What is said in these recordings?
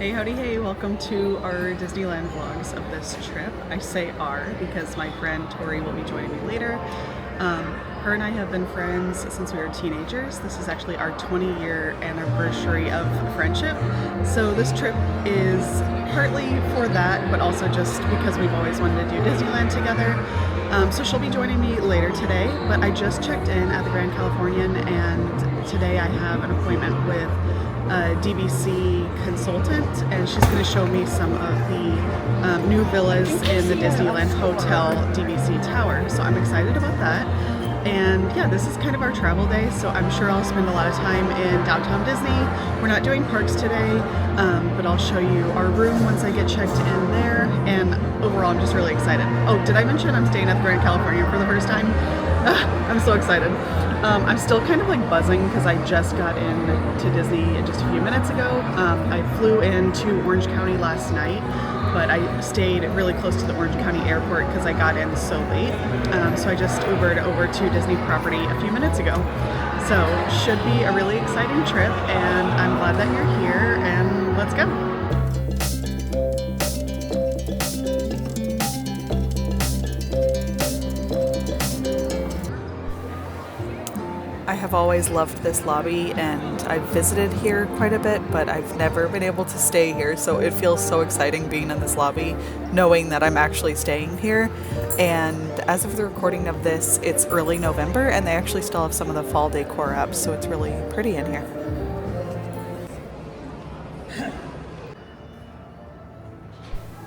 Hey, howdy, hey, welcome to our Disneyland vlogs of this trip. I say "our" because my friend Tori will be joining me later. Her and I have been friends since we were teenagers. This is actually our 20-year anniversary of friendship. So this trip is partly for that, but also just because we've always wanted to do Disneyland together. So she'll be joining me later today, but I just checked in at the Grand Californian, and today I have an appointment with a DVC consultant, and she's going to show me some of the new villas in the Disneyland Hotel DVC tower. So I'm excited about that. And yeah, this is kind of our travel day, so I'm sure I'll spend a lot of time in downtown Disney. We're not doing parks today, but I'll show you our room once I get checked in there. And overall, I'm just really excited. Oh, did I mention I'm staying at the Grand Californian for the first time? I'm so excited. I'm still kind of like buzzing because I just got into Disney just a few minutes ago. I flew into Orange County last night, but I stayed really close to the Orange County airport because I got in so late. So I just Ubered over to Disney property a few minutes ago. So should be a really exciting trip, and I'm glad that you're here, and let's go. I have always loved this lobby, and I've visited here quite a bit, but I've never been able to stay here, so it feels so exciting being in this lobby, knowing that I'm actually staying here. And as of the recording of this, it's early November, and they actually still have some of the fall decor up, so it's really pretty in here.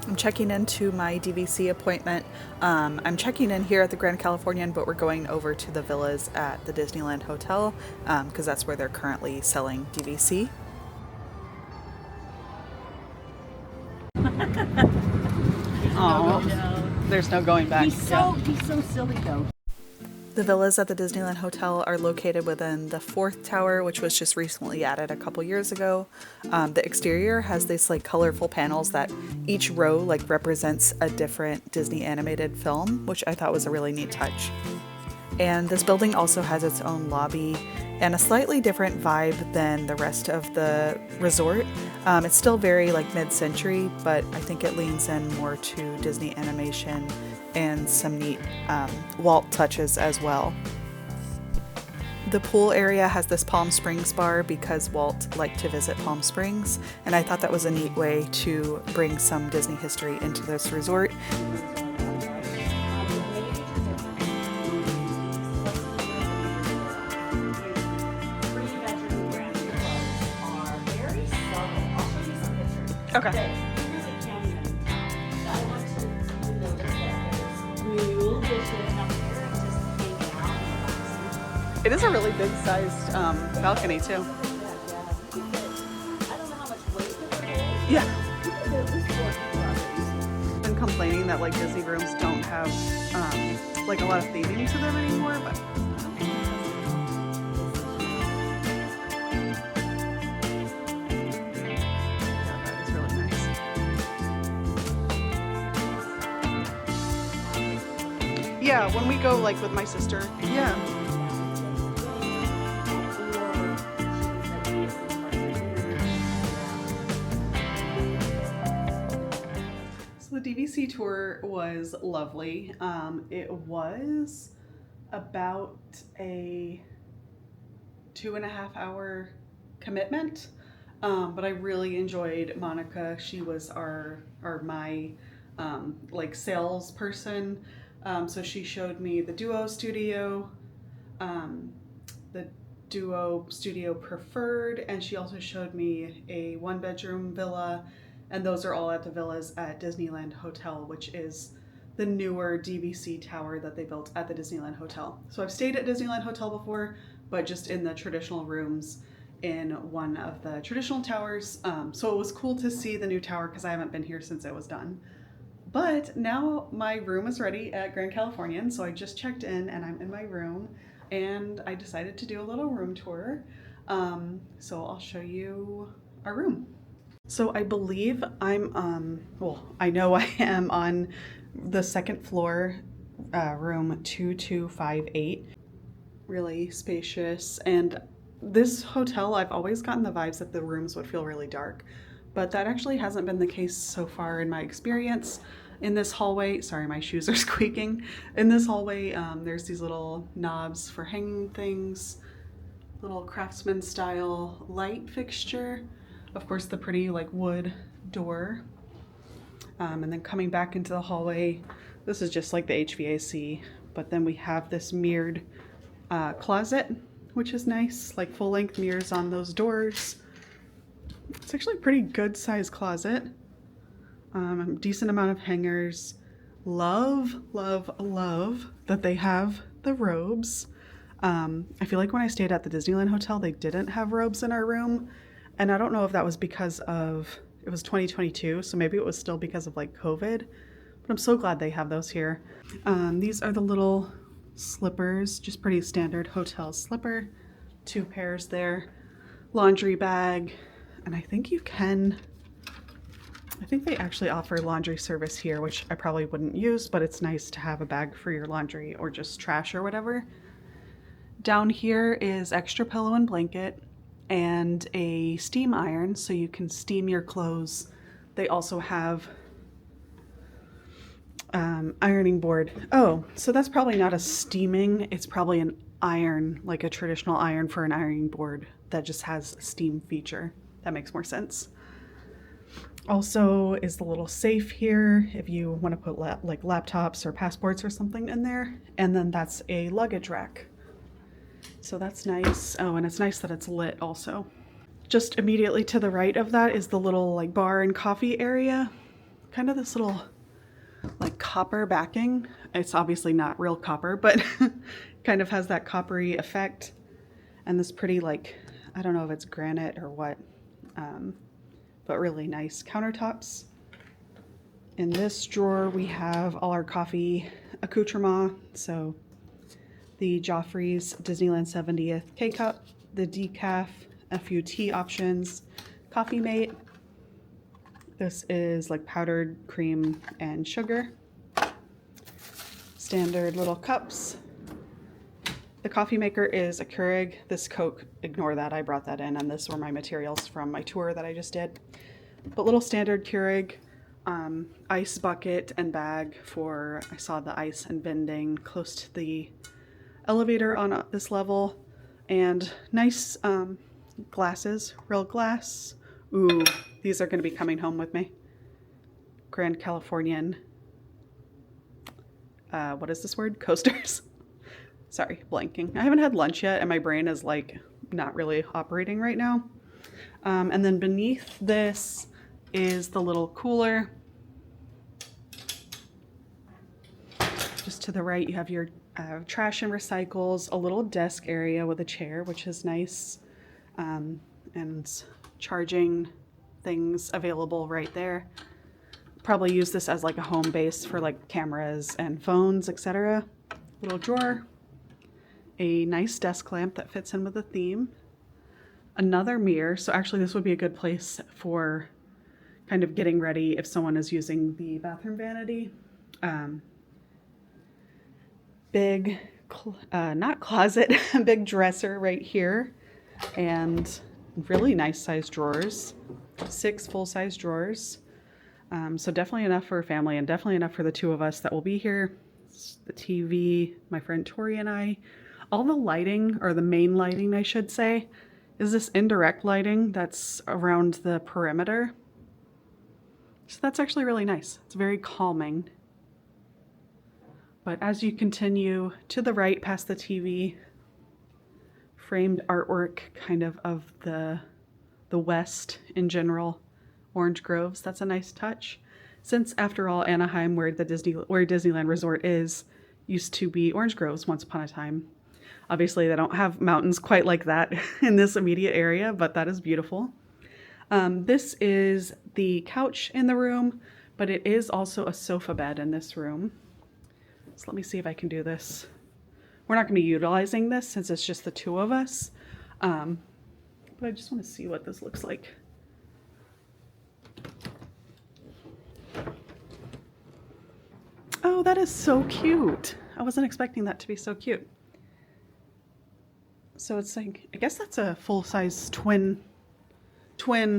I'm checking into my DVC appointment. I'm checking in here at the Grand Californian, but we're going over to the villas at the Disneyland Hotel because that's where they're currently selling DVC. Oh, there's no going back. He's so silly though. The villas at the Disneyland Hotel are located within the 4th tower, which was just recently added a couple years ago. The exterior has these like colorful panels that each row like represents a different Disney animated film, which I thought was a really neat touch. And this building also has its own lobby and a slightly different vibe than the rest of the resort. It's still very like mid-century, but I think it leans in more to Disney animation and some neat Walt touches as well. The pool area has this Palm Springs bar because Walt liked to visit Palm Springs, and I thought that was a neat way to bring some Disney history into this resort. Okay. It is a really big sized balcony too. Yeah. I've been complaining that like Disney rooms don't have like a lot of theming to them anymore, but yeah, that is really nice. Yeah, when we go like with my sister. Yeah. The DVC tour was lovely. It was about a 2.5 hour commitment, but I really enjoyed Monica. She was my like salesperson. So she showed me the Duo Studio, the Duo Studio Preferred, and she also showed me a 1-bedroom villa. And those are all at the villas at Disneyland Hotel, which is the newer DVC tower that they built at the Disneyland Hotel. So I've stayed at Disneyland Hotel before, but just in the traditional rooms in one of the traditional towers. So it was cool to see the new tower because I haven't been here since it was done. But now my room is ready at Grand Californian, so I just checked in and I'm in my room, and I decided to do a little room tour. So I'll show you our room. So I believe I'm, I know I am on the 2nd floor, room 2258. Really spacious, and this hotel, I've always gotten the vibes that the rooms would feel really dark, but that actually hasn't been the case so far in my experience. In this hallway, sorry, my shoes are squeaking. In this hallway, there's these little knobs for hanging things, little craftsman style light fixture. Of course, the pretty like wood door. And then coming back into the hallway, this is just like the HVAC, but then we have this mirrored closet, which is nice, like full length mirrors on those doors. It's actually a pretty good sized closet. A decent amount of hangers. Love, love, love that they have the robes. I feel like when I stayed at the Disneyland Hotel, they didn't have robes in our room. And I don't know if that was because of, it was 2022, so maybe it was still because of like COVID. But I'm so glad they have those here. These are the little slippers, just pretty standard hotel slipper. 2 pairs there. Laundry bag. And I think they actually offer laundry service here, which I probably wouldn't use, but it's nice to have a bag for your laundry or just trash or whatever. Down here is extra pillow and blanket and a steam iron so you can steam your clothes. They also have ironing board. Oh, so that's probably not a steaming, it's probably an iron, like a traditional iron for an ironing board that just has a steam feature. That makes more sense. Also is the little safe here if you want to put like laptops or passports or something in there. And then that's a luggage rack. So that's nice. Oh, and it's nice that it's lit also. Just immediately to the right of that is the little like bar and coffee area. Kind of this little like copper backing. It's obviously not real copper, but kind of has that coppery effect. And this pretty like, I don't know if it's granite or what, but really nice countertops. In this drawer, we have all our coffee accoutrement. So the Joffrey's Disneyland 70th K-Cup, the decaf, a few tea options, Coffee Mate. This is like powdered cream and sugar. Standard little cups. The coffee maker is a Keurig. This Coke, ignore that, I brought that in, and this were my materials from my tour that I just did. But little standard Keurig, ice bucket and bag for, I saw the ice and vending close to the elevator on this level, and nice glasses, real glass. Ooh, these are gonna be coming home with me. Grand Californian, what is this word? Coasters. Sorry, blanking. I haven't had lunch yet and my brain is like not really operating right now. And then beneath this is the little cooler. Just to the right, you have your trash and recycles, a little desk area with a chair, which is nice, and charging things available right there. Probably use this as like a home base for like cameras and phones, etc. Little drawer. A nice desk lamp that fits in with the theme. Another mirror, so actually this would be a good place for kind of getting ready if someone is using the bathroom vanity. Big, not closet, big dresser right here, and really nice sized drawers. 6 full-size drawers. So definitely enough for a family and definitely enough for the 2 of us that will be here. The TV, my friend Tori and I. All the lighting, or the main lighting I should say, is this indirect lighting that's around the perimeter. So that's actually really nice. It's very calming. But as you continue to the right past the TV, framed artwork kind of the West in general, orange groves, that's a nice touch. Since after all, Anaheim, where Disneyland Resort is, used to be orange groves once upon a time. Obviously, they don't have mountains quite like that in this immediate area, but that is beautiful. This is the couch in the room, but it is also a sofa bed in this room. So let me see if I can do this. We're not going to be utilizing this since it's just the 2 of us, but I just want to see what this looks like. Oh, that is so cute. I wasn't expecting that to be so cute. So it's like, I guess that's a full-size twin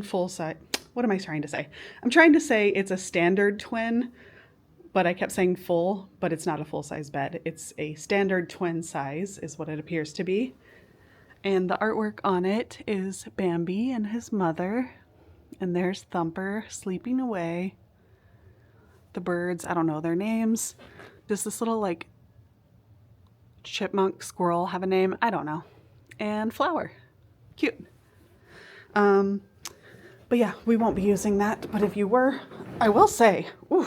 full-size. what am I trying to say? I'm trying to say it's a standard twin, but I kept saying full, but it's not a full-size bed. It's a standard twin size is what it appears to be. And the artwork on it is Bambi and his mother. And there's Thumper sleeping away. The birds, I don't know their names. Does this little like chipmunk squirrel have a name? I don't know. And Flower. Cute. But yeah, we won't be using that. But if you were, I will say, ooh,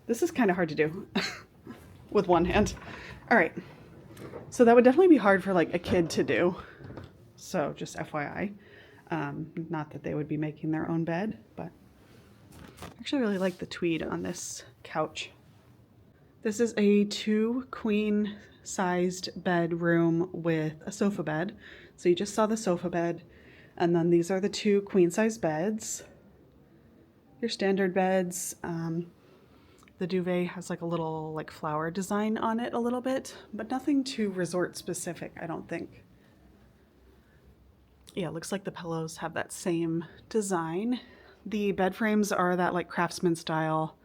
this is kind of hard to do with one hand. All right. So that would definitely be hard for like a kid to do. So just FYI. Not that they would be making their own bed, but I actually really like the tweed on this couch. This is a 2 queen sized bedroom with a sofa bed. So you just saw the sofa bed, and then these are the 2 queen size beds. Your standard beds. The duvet has like a little like flower design on it a little bit, but nothing too resort specific, I don't think. Yeah, it looks like the pillows have that same design. The bed frames are that like craftsman style.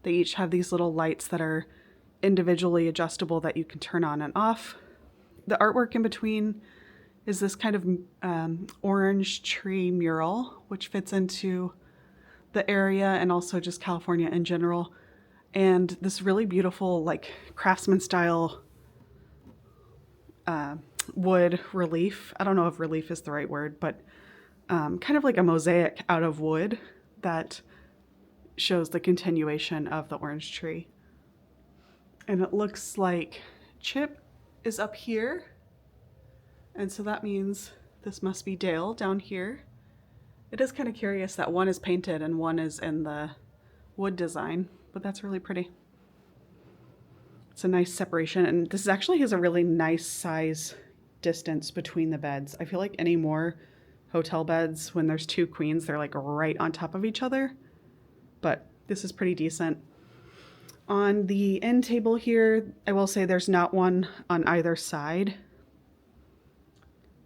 They each have these little lights that are individually adjustable that you can turn on and off. The artwork in between is this kind of orange tree mural, which fits into the area and also just California in general. And this really beautiful like craftsman style wood relief. I don't know if relief is the right word, but kind of like a mosaic out of wood that shows the continuation of the orange tree. And it looks like Chip is up here. And so that means this must be Dale down here. It is kind of curious that one is painted and one is in the wood design, but that's really pretty. It's a nice separation, and this actually has a really nice size distance between the beds. I feel like any more hotel beds, when there's 2 queens, they're like right on top of each other, but this is pretty decent. On the end table here, I will say there's not one on either side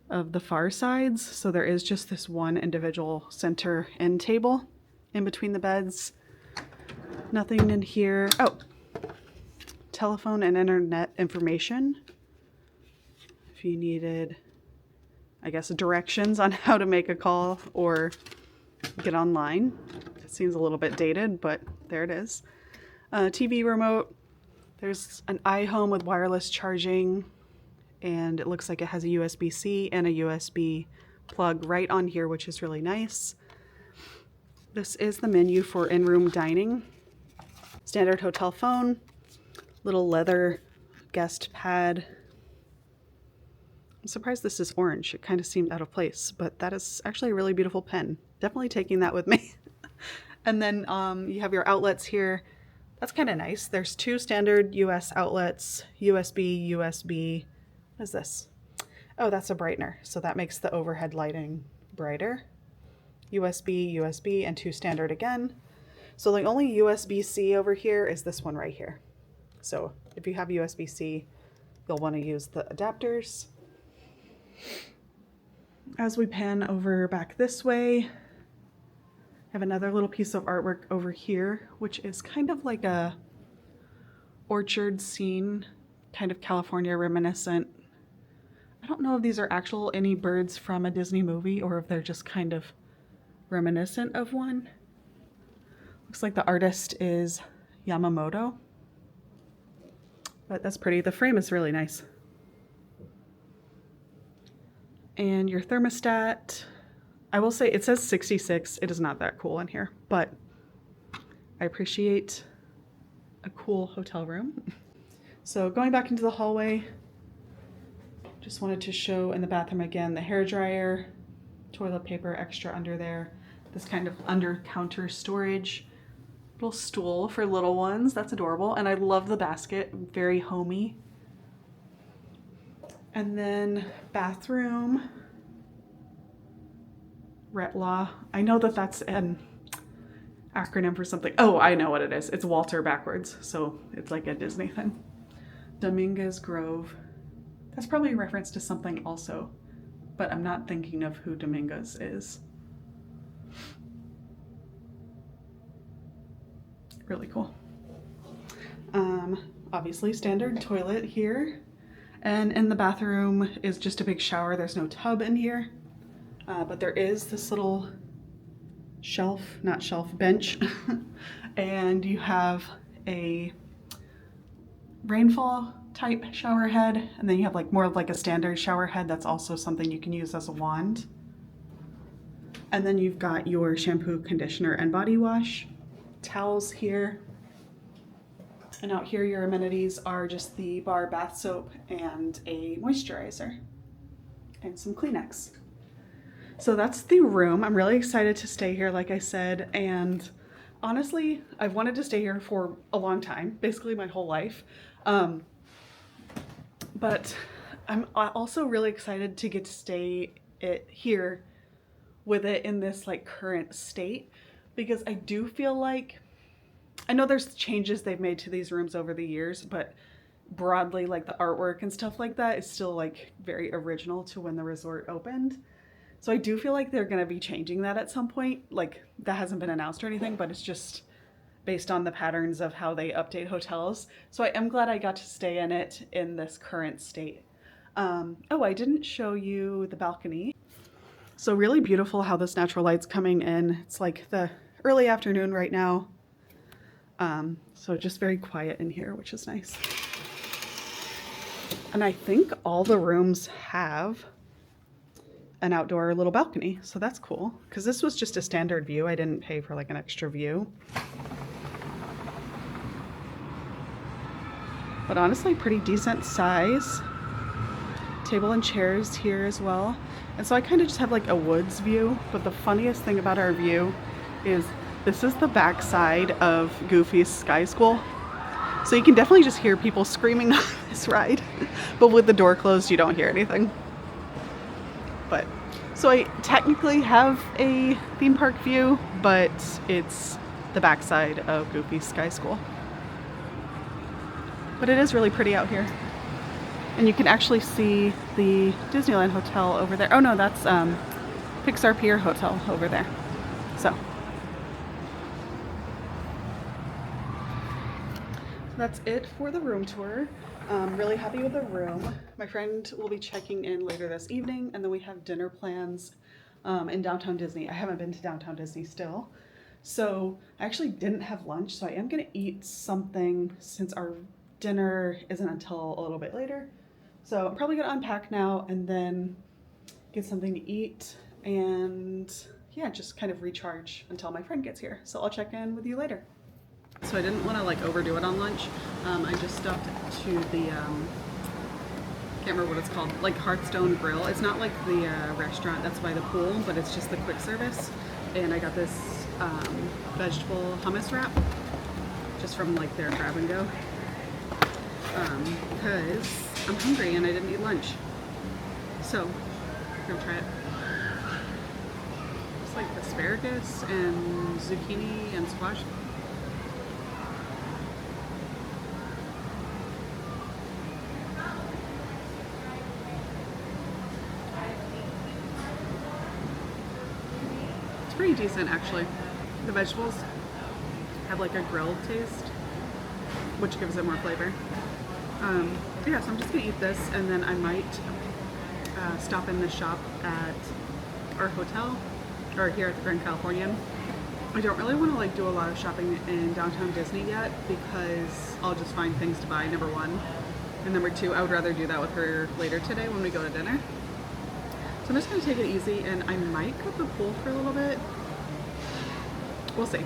of the far sides, so there is just this one individual center end table in between the beds. Nothing in here. Oh, telephone and internet information. If you needed, I guess, directions on how to make a call or get online. It seems a little bit dated, but there it is. TV remote. There's an iHome with wireless charging, and it looks like it has a USB-C and a USB plug right on here, which is really nice. This is the menu for in-room dining. Standard hotel phone, little leather guest pad. I'm surprised this is orange. It kind of seemed out of place, but that is actually a really beautiful pen. Definitely taking that with me. And then you have your outlets here. That's kind of nice. There's 2 standard US outlets, USB, USB. What is this? Oh, that's a brightener. So that makes the overhead lighting brighter. USB, USB, and 2 standard again. So the only USB-C over here is this one right here. So if you have USB-C, you'll want to use the adapters. As we pan over back this way, I have another little piece of artwork over here, which is kind of like a orchard scene, kind of California reminiscent. I don't know if these are any birds from a Disney movie or if they're just kind of reminiscent of one. Looks like the artist is Yamamoto, but that's pretty. The frame is really nice. And your thermostat, I will say it says 66. It is not that cool in here, but I appreciate a cool hotel room. So going back into the hallway, just wanted to show in the bathroom again, the hairdryer, toilet paper extra under there, this kind of under counter storage, little stool for little ones. That's adorable. And I love the basket, very homey. And then bathroom, Retlaw. I know that that's an acronym for something. Oh, I know what it is. It's Walter backwards. So it's like a Disney thing. Dominguez Grove. That's probably a reference to something also, but I'm not thinking of who Dominguez is. Really cool. Obviously standard toilet here. And in the bathroom is just a big shower. There's no tub in here. But there is this little bench. And you have a rainfall type shower head. And then you have like more of like a standard shower head. That's also something you can use as a wand. And then you've got your shampoo, conditioner, and body wash. Towels here. And out here your amenities are just the bar bath soap and a moisturizer and some Kleenex. So that's the room. I'm really excited to stay here, like I said, and honestly, I've wanted to stay here for a long time, basically my whole life. But I'm also really excited to get to stay here with it in this like current state, because I do feel like, I know there's changes they've made to these rooms over the years, but broadly like the artwork and stuff like that is still like very original to when the resort opened. So I do feel like they're going to be changing that at some point. Like that hasn't been announced or anything, but it's just based on the patterns of how they update hotels. So I am glad I got to stay in it in this current state. Oh, I didn't show you the balcony. So really beautiful how this natural light's coming in. It's like the early afternoon right now. So just very quiet in here, which is nice. And I think all the rooms have an outdoor little balcony, so that's cool. Because this was just a standard view. I didn't pay for like an extra view. But honestly, pretty decent size. Table and chairs here as well. And so I kind of just have like a woods view, but the funniest thing about our view is this is the backside of Goofy's Sky School. So you can definitely just hear people screaming on this ride, but with the door closed, you don't hear anything. But, so I technically have a theme park view, but it's the backside of Goofy's Sky School. But it is really pretty out here. And you can actually see the Disneyland Hotel over there. Oh no, that's Pixar Pier Hotel over there. So that's it for the room tour. Really happy with the room. My friend will be checking in later this evening, and then we have dinner plans in downtown Disney. I haven't been to downtown Disney still. So I actually didn't have lunch, so I am gonna eat something since our dinner isn't until a little bit later. So I'm probably gonna unpack now and then get something to eat and yeah, just kind of recharge until my friend gets here. So I'll check in with you later. So I didn't want to like overdo it on lunch. I just stopped to the, can't remember what it's called, like Hearthstone Grill. It's not like the restaurant that's by the pool, but it's just the quick service. And I got this vegetable hummus wrap just from like their grab and go. Because I'm hungry and I didn't eat lunch. So, I'm gonna try it. It's like asparagus and zucchini and squash. It's pretty decent actually. The vegetables have like a grilled taste, which gives it more flavor. Yeah, so I'm just gonna eat this and then I might stop in the shop at our hotel or here at the Grand Californian. I don't really want to like do a lot of shopping in downtown Disney yet because I'll just find things to buy, number one. And number two, I would rather do that with her later today when we go to dinner. So I'm just gonna take it easy and I might cut the pool for a little bit. We'll see.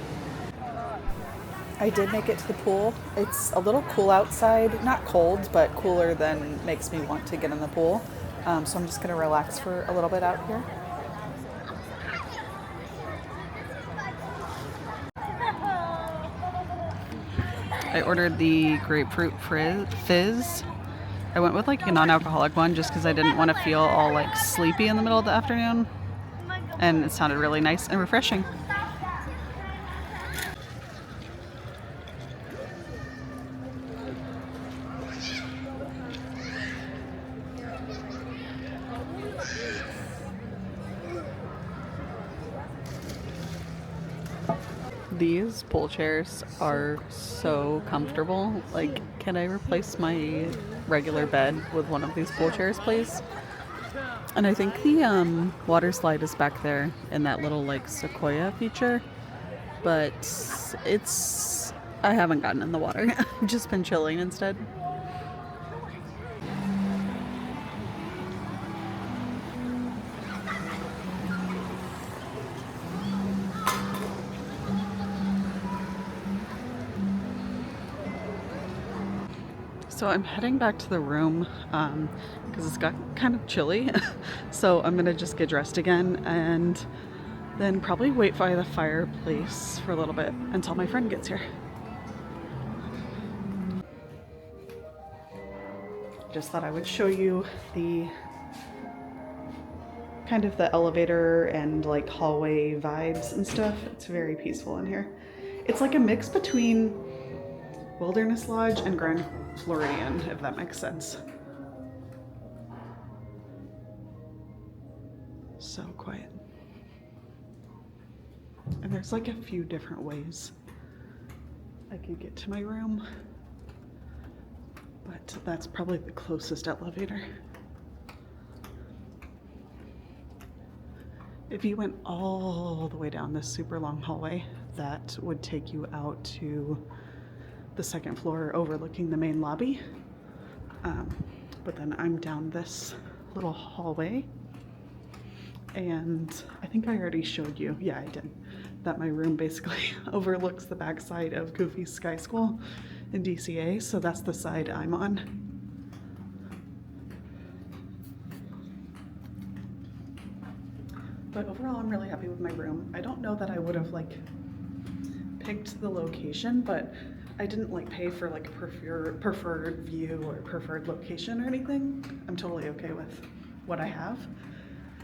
I did make it to the pool. It's a little cool outside, not cold, but cooler than makes me want to get in the pool. So I'm just gonna relax for a little bit out here. I ordered the grapefruit fizz. I went with like a non-alcoholic one just because I didn't want to feel all like sleepy in the middle of the afternoon. And it sounded really nice and refreshing. These pool chairs are so comfortable. Like, can I replace my regular bed with one of these pool chairs, please? And I think the water slide is back there in that little like sequoia feature, but I haven't gotten in the water. I've just been chilling instead. So I'm heading back to the room because it's got kind of chilly. So I'm gonna just get dressed again and then probably wait by the fireplace for a little bit until my friend gets here. Just thought I would show you the kind of the elevator and like hallway vibes and stuff. It's very peaceful in here. It's like a mix between Wilderness Lodge and Grand Floridian, if that makes sense. So quiet. And there's like a few different ways I could get to my room, but that's probably the closest elevator. If you went all the way down this super long hallway, that would take you out to the second floor overlooking the main lobby. But then I'm down this little hallway, and I think I already showed you, yeah I did, that my room basically overlooks the backside of Goofy's Sky School in DCA, so that's the side I'm on. But overall I'm really happy with my room. I don't know that I would have like picked the location, but I didn't like pay for like a preferred view or preferred location or anything. I'm totally okay with what I have.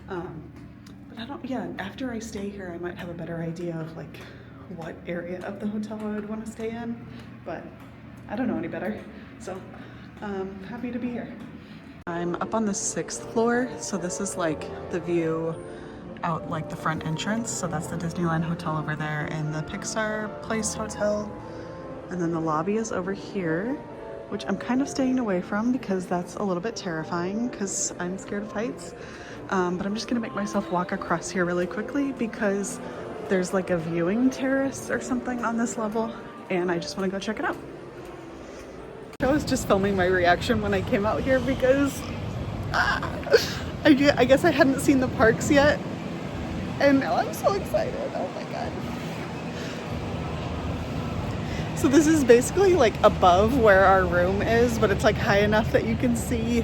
But I don't, yeah, after I stay here, I might have a better idea of like what area of the hotel I would want to stay in, but I don't know any better. So happy to be here. I'm up on the 6th floor. So this is like the view out like the front entrance. So that's the Disneyland Hotel over there and the Pixar Place Hotel. And then the lobby is over here, which I'm kind of staying away from because that's a little bit terrifying because I'm scared of heights. But I'm just gonna make myself walk across here really quickly because there's like a viewing terrace or something on this level and I just wanna go check it out. I was just filming my reaction when I came out here because I guess I hadn't seen the parks yet. And now I'm so excited, oh my God. So this is basically like above where our room is, but it's like high enough that you can see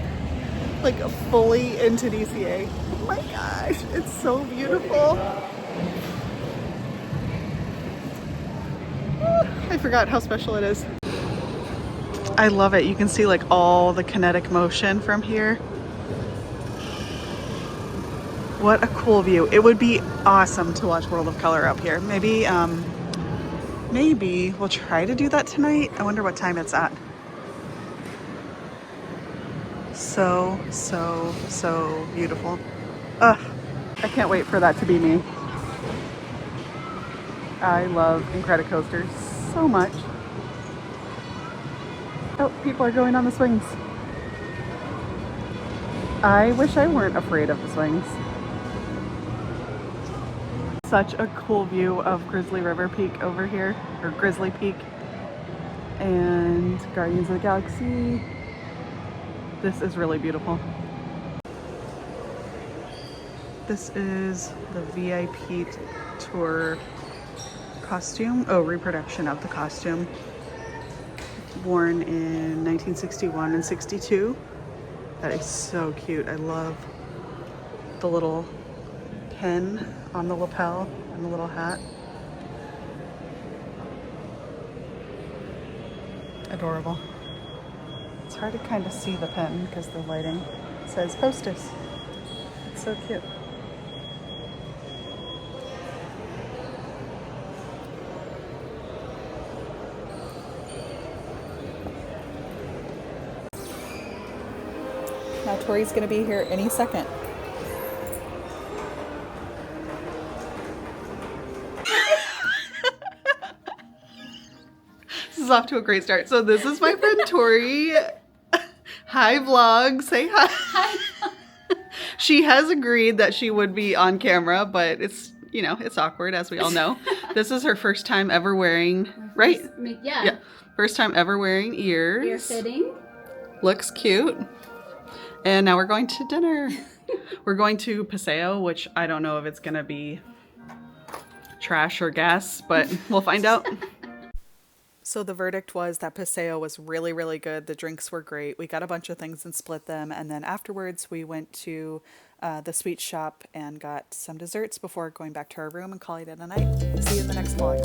like fully into DCA. Oh my gosh, it's so beautiful. I forgot how special it is. I love it. You can see like all the kinetic motion from here. What a cool view. It would be awesome to watch World of Color up here. Maybe we'll try to do that tonight. I wonder what time it's at. So beautiful. Ugh, I can't wait for that to be me. I love Incredicoasters so much. Oh, people are going on the swings. I wish I weren't afraid of the swings. Such a cool view of Grizzly River Peak over here, or Grizzly Peak, and Guardians of the Galaxy. This is really beautiful. This is the VIP tour costume, reproduction of the costume, worn in 1961 and 62. That is so cute. I love the little pen on the lapel and the little hat. Adorable. It's hard to kind of see the pen because the lighting. It says Hostess. It's so cute. Now Tori's gonna be here any second. is off to a great start. So this is my friend Tori. Hi vlog, say hi. Hi. She has agreed that she would be on camera, but it's, you know, it's awkward as we all know. This is her first time ever wearing, right? Yeah. First time ever wearing ears. Ear fitting. Looks cute. And now we're going to dinner. We're going to Paseo, which I don't know if it's going to be trash or gas, but we'll find out. So the verdict was that Paseo was really, really good. The drinks were great. We got a bunch of things and split them. And then afterwards, we went to the sweet shop and got some desserts before going back to our room and calling it a night. See you in the next vlog.